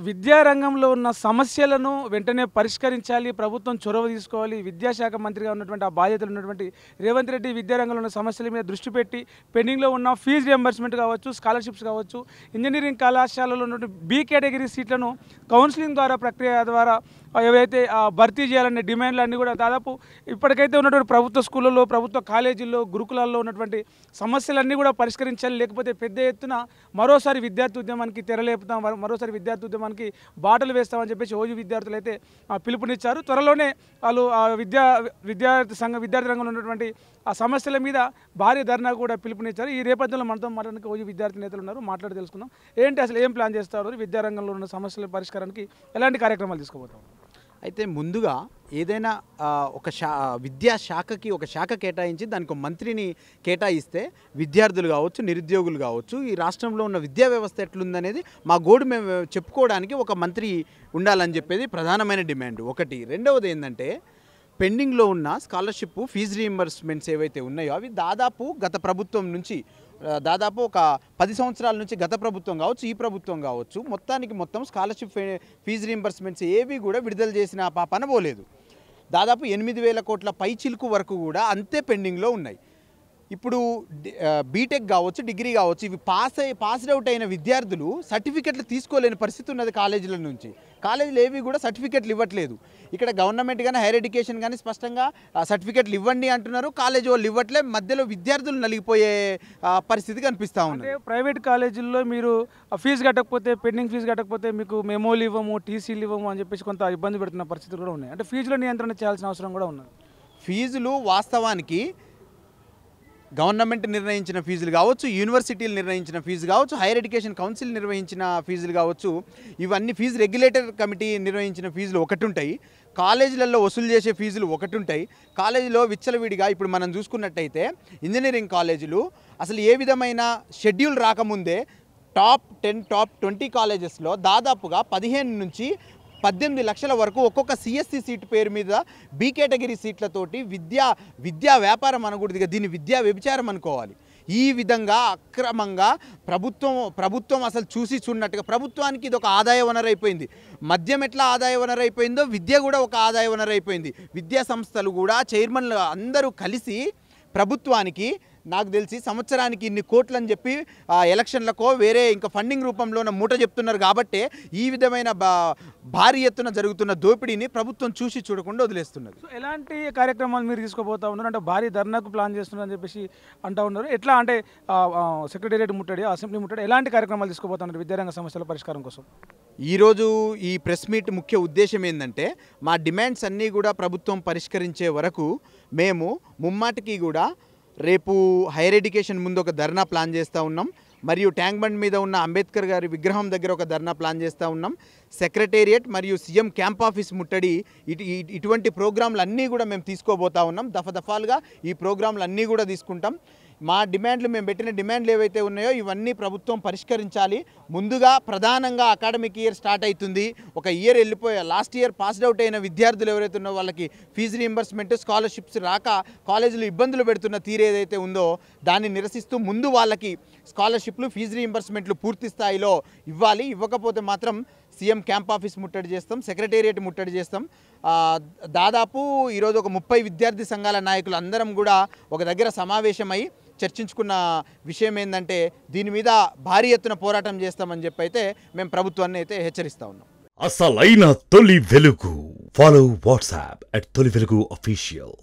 విద్యారంగంలో ఉన్న సమస్యలను వెంటనే పరిష్కరించాలి, ప్రభుత్వం చొరవ తీసుకోవాలి. విద్యాశాఖ మంత్రిగా ఉన్నటువంటి ఆ బాధ్యతలు ఉన్నటువంటి రేవంత్ రెడ్డి విద్యారంగంలో ఉన్న సమస్యల మీద దృష్టి పెట్టి పెండింగ్లో ఉన్న ఫీజు రియంబర్స్మెంట్ కావచ్చు, స్కాలర్షిప్స్ కావచ్చు, ఇంజనీరింగ్ కళాశాలలో ఉన్నటువంటి బి కేటగిరీ సీట్లను కౌన్సిలింగ్ ద్వారా ప్రక్రియ ద్వారా ఏవైతే భర్తీ చేయాలనే డిమాండ్లు అన్నీ కూడా దాదాపు ఇప్పటికైతే ఉన్నటువంటి ప్రభుత్వ స్కూళ్ళలో, ప్రభుత్వ కాలేజీల్లో, గురుకులాల్లో ఉన్నటువంటి సమస్యలన్నీ కూడా పరిష్కరించాలి. లేకపోతే పెద్ద ఎత్తున మరోసారి విద్యార్థి ఉద్యమానికి తెరలేపుతాం, మరోసారి విద్యార్థి ఉద్యమానికి బాటలు వేస్తామని చెప్పేసి ఓజీ విద్యార్థులు అయితే పిలుపునిచ్చారు. త్వరలోనే వాళ్ళు విద్యార్థి రంగంలో ఉన్నటువంటి ఆ సమస్యల మీద భారీ ధర్నా కూడా పిలుపునిచ్చారు. ఈ నేపథ్యంలో మనతో మాట్లాడడానికి ఓజీ విద్యార్థి నేతలు ఉన్నారు, మాట్లాడి తెలుసుకుందాం. ఏంటి అసలు ఏం ప్లాన్ చేస్తారు, విద్యారంగంలో ఉన్న సమస్యల పరిష్కారానికి ఎలాంటి కార్యక్రమాలు తీసుకోబోతాం? అయితే ముందుగా ఏదైనా ఒక విద్యాశాఖకి ఒక శాఖ కేటాయించి దానికి ఒక మంత్రిని కేటాయిస్తే విద్యార్థులు కావచ్చు, నిరుద్యోగులు కావచ్చు, ఈ రాష్ట్రంలో ఉన్న విద్యా వ్యవస్థ ఎట్లుందనేది మా గోడు మేము చెప్పుకోవడానికి ఒక మంత్రి ఉండాలని చెప్పేది ప్రధానమైన డిమాండ్ ఒకటి. రెండవది ఏంటంటే పెండింగ్లో ఉన్న స్కాలర్షిప్ ఫీజు రీయింబర్స్మెంట్స్ ఏవైతే ఉన్నాయో అవి దాదాపు గత ప్రభుత్వం నుంచి దాదాపు ఒక 10 సంవత్సరాల నుంచి గత ప్రభుత్వం కావచ్చు, ఈ ప్రభుత్వం కావచ్చు, మొత్తం స్కాలర్షిప్ ఫీజు రీయింబర్స్మెంట్స్ ఏవి కూడా విడుదల చేసిన పని పోలేదు. దాదాపు 8,000 కోట్ల పైచిలుకు వరకు కూడా అంతే పెండింగ్లో ఉన్నాయి. ఇప్పుడు బీటెక్ కావచ్చు, డిగ్రీ కావచ్చు, ఇవి పాస్డ్ అవుట్ అయిన విద్యార్థులు సర్టిఫికెట్లు తీసుకోలేని పరిస్థితి ఉన్నది. కాలేజీల నుంచి కాలేజీలు ఏవి కూడా సర్టిఫికెట్లు ఇవ్వట్లేదు. ఇక్కడ గవర్నమెంట్ కానీ హైయర్ ఎడ్యుకేషన్ కానీ స్పష్టంగా సర్టిఫికెట్లు ఇవ్వండి అంటున్నారు, కాలేజీ వాళ్ళు ఇవ్వట్లే. మధ్యలో విద్యార్థులు నలిగిపోయే పరిస్థితి కనిపిస్తూ ఉంది. ప్రైవేట్ కాలేజీల్లో మీరు ఫీజు కట్టకపోతే, పెండింగ్ ఫీజు కట్టకపోతే మీకు మెమోలు ఇవ్వము, టీసీలు ఇవ్వము అని చెప్పేసి కొంత ఇబ్బంది పెడుతున్న పరిస్థితులు కూడా ఉన్నాయి. అంటే ఫీజుల నియంత్రణ చేయాల్సిన అవసరం కూడా ఉన్నది. ఫీజులు వాస్తవానికి గవర్నమెంట్ నిర్ణయించిన ఫీజులు కావచ్చు, యూనివర్సిటీలు నిర్ణయించిన ఫీజు కావచ్చు, హైయర్ ఎడ్యుకేషన్ కౌన్సిల్ నిర్వహించిన ఫీజులు కావచ్చు, ఇవన్నీ ఫీజు రెగ్యులేటర్ కమిటీ నిర్వహించిన ఫీజులు ఒకటి ఉంటాయి. కాలేజీలలో వసూలు చేసే ఫీజులు ఒకటి ఉంటాయి. కాలేజీలో విచ్చలవిడిగా ఇప్పుడు మనం చూసుకున్నట్టయితే ఇంజనీరింగ్ కాలేజీలు అసలు ఏ విధమైన షెడ్యూల్ రాకముందే టాప్ 10, టాప్ 20 కాలేజెస్లో దాదాపుగా 15 నుంచి 18 లక్షల వరకు ఒక్కొక్క సిఎస్సి సీటు పేరు మీద బి కేటగిరీ సీట్లతోటి విద్యా వ్యాపారం అనకూడదు, దీన్ని విద్యా వ్యభిచారం అనుకోవాలి. ఈ విధంగా అక్రమంగా ప్రభుత్వం అసలు చూడనట్టుగా ప్రభుత్వానికి ఇది ఒక ఆదాయ వనరు అయిపోయింది. మద్యం ఎట్లా ఆదాయ వనరు అయిపోయిందో విద్య కూడా ఒక ఆదాయ వనరు అయిపోయింది. విద్యా సంస్థలు కూడా చైర్మన్లు అందరూ కలిసి ప్రభుత్వానికి నాకు తెలిసి సంవత్సరానికి ఇన్ని కోట్లు అని చెప్పి ఎలక్షన్లకో వేరే ఇంకా ఫండింగ్ రూపంలో మూట చెప్తున్నారు. కాబట్టి ఈ విధమైన భారీ ఎత్తున జరుగుతున్న దోపిడీని ప్రభుత్వం చూసి చూడకుండా వదిలేస్తున్నది. ఎలాంటి కార్యక్రమాలు మీరు తీసుకోబోతా ఉన్నారు? అంటే భారీ ధర్నాకు ప్లాన్ చేస్తున్నారు అని చెప్పేసి అంటూ ఉన్నారు. ఎట్లా అంటే సెక్రటేరియట్ ముట్టడి, అసెంబ్లీ ముట్టడి, ఎలాంటి కార్యక్రమాలు తీసుకోబోతా ఉన్నారు విద్యారంగ సమస్యల పరిష్కారం కోసం? ఈరోజు ఈ ప్రెస్ మీట్ ముఖ్య ఉద్దేశం ఏంటంటే మా డిమాండ్స్ అన్నీ కూడా ప్రభుత్వం పరిష్కరించే వరకు మేము ముమ్మాటికి కూడా రేపు హైయర్ ఎడ్యుకేషన్ ముందు ఒక ధర్నా ప్లాన్ చేస్తూ ఉన్నాం. మరియు ట్యాంక్ బండ్ మీద ఉన్న అంబేద్కర్ గారి విగ్రహం దగ్గర ఒక ధర్నా ప్లాన్ చేస్తూ ఉన్నాం. సెక్రటేరియట్ మరియు సీఎం క్యాంప్ ఆఫీస్ ముట్టడి, ఇటువంటి ప్రోగ్రాంలు అన్నీ కూడా మేము తీసుకోబోతా ఉన్నాం. దఫాలుగా ఈ ప్రోగ్రాంలు అన్నీ కూడా తీసుకుంటాం. మా డిమాండ్లు, మేము పెట్టిన డిమాండ్లు ఏవైతే ఉన్నాయో ఇవన్నీ ప్రభుత్వం పరిష్కరించాలి. ముందుగా ప్రధానంగా అకాడమిక్ ఇయర్ స్టార్ట్ అవుతుంది. ఒక year last year passed out అయిన విద్యార్థులు ఎవరైతే ఉన్నారో వాళ్ళకి ఫీజు రీయింబర్స్మెంట్, స్కాలర్షిప్స్ రాక కాలేజీలు ఇబ్బందులు పెడుతున్న తీరు ఏదైతే ఉందో దాన్ని నిరసిస్తూ ముందు వాళ్ళకి స్కాలర్షిప్లు, ఫీజు రీయింబర్స్మెంట్లు పూర్తి స్థాయిలో ఇవ్వాలి. ఇవ్వకపోతే మాత్రం సీఎం క్యాంప్ ఆఫీస్ ముట్టడి చేస్తాం, సెక్రటేరియట్ ముట్టడి చేస్తాం. దాదాపు ఈరోజు ఒక 30 విద్యార్థి సంఘాల నాయకులు అందరం కూడా ఒక దగ్గర సమావేశమై చర్చించుకున్న విషయం ఏంటంటే దీని మీద భారీ ఎత్తున పోరాటం చేస్తామని చెప్పి అయితే మేము ప్రభుత్వాన్ని అయితే హెచ్చరిస్తా ఉన్నాం. అసలైన తొలి వెలుగు. ఫాలో వాట్సాప్ @తొలి వెలుగు అఫీషియల్.